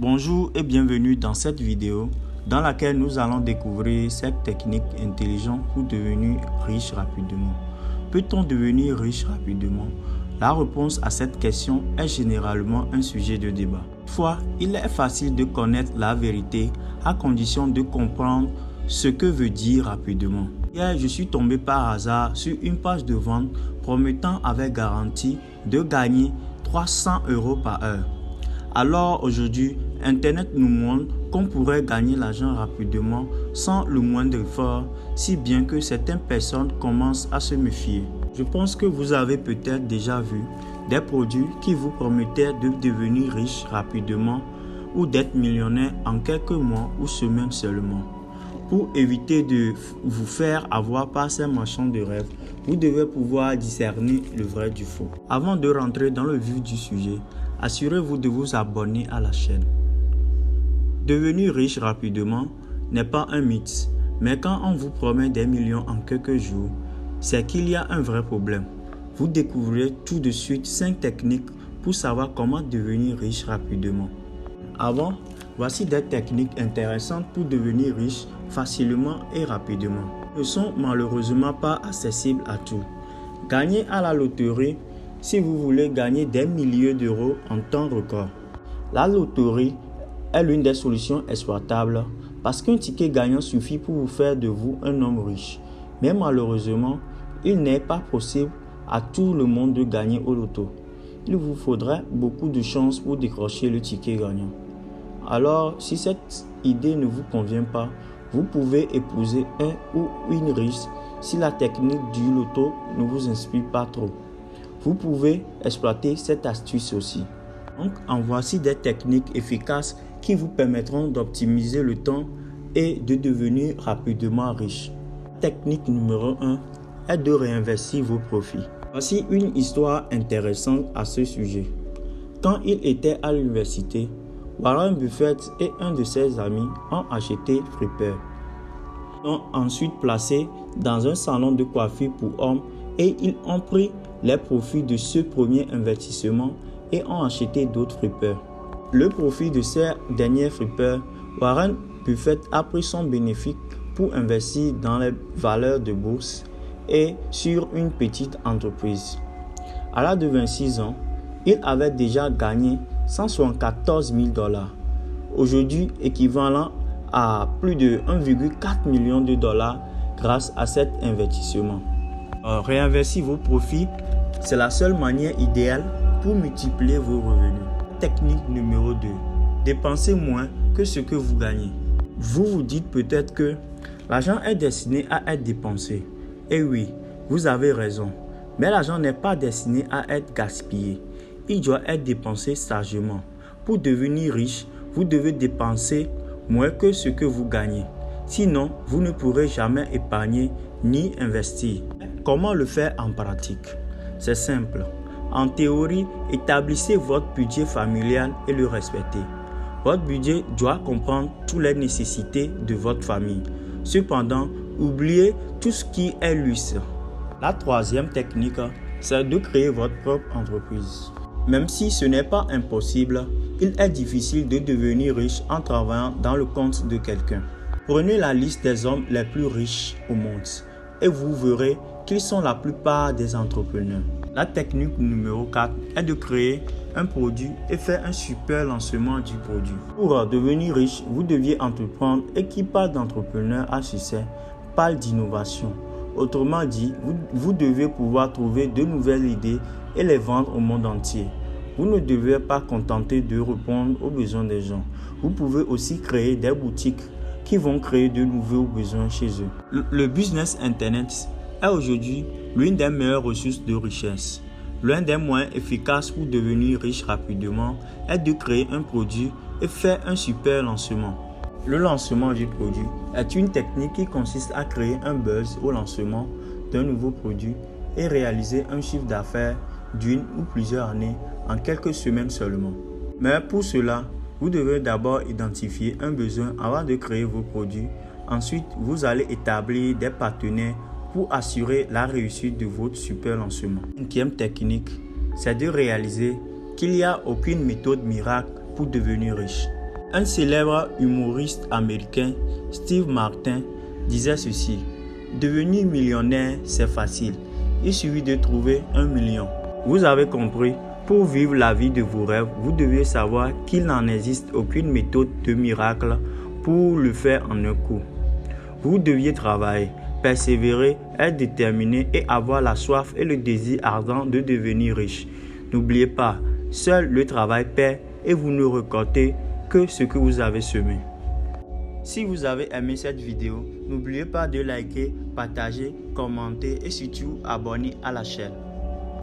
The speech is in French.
Bonjour et bienvenue dans cette vidéo dans laquelle nous allons découvrir cette technique intelligente pour devenir riche rapidement. Peut-on devenir riche rapidement? La réponse à cette question est généralement un sujet de débat. Toutefois, il est facile de connaître la vérité à condition de comprendre ce que veut dire rapidement. Hier, je suis tombé par hasard sur une page de vente promettant avec garantie de gagner 300 € par heure. Alors aujourd'hui, Internet nous montre qu'on pourrait gagner l'argent rapidement sans le moindre effort, si bien que certaines personnes commencent à se méfier. Je pense que vous avez peut-être déjà vu des produits qui vous promettaient de devenir riche rapidement ou d'être millionnaire en quelques mois ou semaines seulement. Pour éviter de vous faire avoir par ces marchands de rêve, vous devez pouvoir discerner le vrai du faux. Avant de rentrer dans le vif du sujet, assurez-vous de vous abonner à la chaîne. Devenir riche rapidement n'est pas un mythe, mais quand on vous promet des millions en quelques jours, c'est qu'il y a un vrai problème. Vous découvrirez tout de suite 5 techniques pour savoir comment devenir riche rapidement. Avant, voici des techniques intéressantes pour devenir riche facilement et rapidement. Elles ne sont malheureusement pas accessibles à tous. Gagner à la loterie si vous voulez gagner des milliers d'euros en temps record. La loterie est l'une des solutions exploitables parce qu'un ticket gagnant suffit pour vous faire de vous un homme riche. Mais malheureusement, il n'est pas possible à tout le monde de gagner au loto. Il vous faudrait beaucoup de chance pour décrocher le ticket gagnant. Alors, si cette idée ne vous convient pas, vous pouvez épouser un ou une riche si la technique du loto ne vous inspire pas trop. Vous pouvez exploiter cette astuce aussi. Donc, en voici des techniques efficaces qui vous permettront d'optimiser le temps et de devenir rapidement riche. Technique numéro 1 est de réinvestir vos profits. Voici une histoire intéressante à ce sujet. Quand il était à l'université, Warren Buffett et un de ses amis ont acheté Flipper. Ils l'ont ensuite placé dans un salon de coiffure pour hommes et ils ont pris les profits de ce premier investissement et ont acheté d'autres flippers. Le profit de ces derniers flippers, Warren Buffett a pris son bénéfice pour investir dans les valeurs de bourse et sur une petite entreprise. À l'âge de 26 ans, il avait déjà gagné 174 000 $, aujourd'hui équivalent à plus de 1,4 million de dollars grâce à cet investissement. Réinvestir vos profits, c'est la seule manière idéale pour multiplier vos revenus. Technique numéro 2. Dépensez moins que ce que vous gagnez. Vous vous dites peut-être que l'argent est destiné à être dépensé. Et oui, vous avez raison. Mais l'argent n'est pas destiné à être gaspillé. Il doit être dépensé sagement. Pour devenir riche, vous devez dépenser moins que ce que vous gagnez. Sinon, vous ne pourrez jamais épargner ni investir. Comment le faire en pratique? C'est simple. En théorie, établissez votre budget familial et le respectez. Votre budget doit comprendre toutes les nécessités de votre famille. Cependant, oubliez tout ce qui est luxe. La troisième technique, c'est de créer votre propre entreprise. Même si ce n'est pas impossible, il est difficile de devenir riche en travaillant dans le compte de quelqu'un. Prenez la liste des hommes les plus riches au monde et vous verrez qu'ils sont la plupart des entrepreneurs. La technique numéro 4 est de créer un produit et faire un super lancement du produit. Pour devenir riche, vous deviez entreprendre et qui parle d'entrepreneur à succès parle d'innovation. Autrement dit, vous devez pouvoir trouver de nouvelles idées et les vendre au monde entier. Vous ne devez pas contenter de répondre aux besoins des gens. Vous pouvez aussi créer des boutiques qui vont créer de nouveaux besoins chez eux. Le business Internet est aujourd'hui l'une des meilleures ressources de richesse. L'un des moyens efficaces pour devenir riche rapidement est de créer un produit et faire un super lancement. Le lancement du produit est une technique qui consiste à créer un buzz au lancement d'un nouveau produit et réaliser un chiffre d'affaires d'une ou plusieurs années en quelques semaines seulement. Mais pour cela, vous devez d'abord identifier un besoin avant de créer vos produits. Ensuite, vous allez établir des partenaires pour assurer la réussite de votre super lancement. Cinquième technique, c'est de réaliser qu'il n'y a aucune méthode miracle pour devenir riche. Un célèbre humoriste américain, Steve Martin, disait ceci: devenir millionnaire, c'est facile. Il suffit de trouver 1 million. Vous avez compris, pour vivre la vie de vos rêves, vous devez savoir qu'il n'en existe aucune méthode de miracle pour le faire en un coup. Vous deviez travailler, persévérer, être déterminé et avoir la soif et le désir ardent de devenir riche. N'oubliez pas, seul le travail paie et vous ne récoltez que ce que vous avez semé. Si vous avez aimé cette vidéo, n'oubliez pas de liker, partager, commenter et surtout abonner à la chaîne.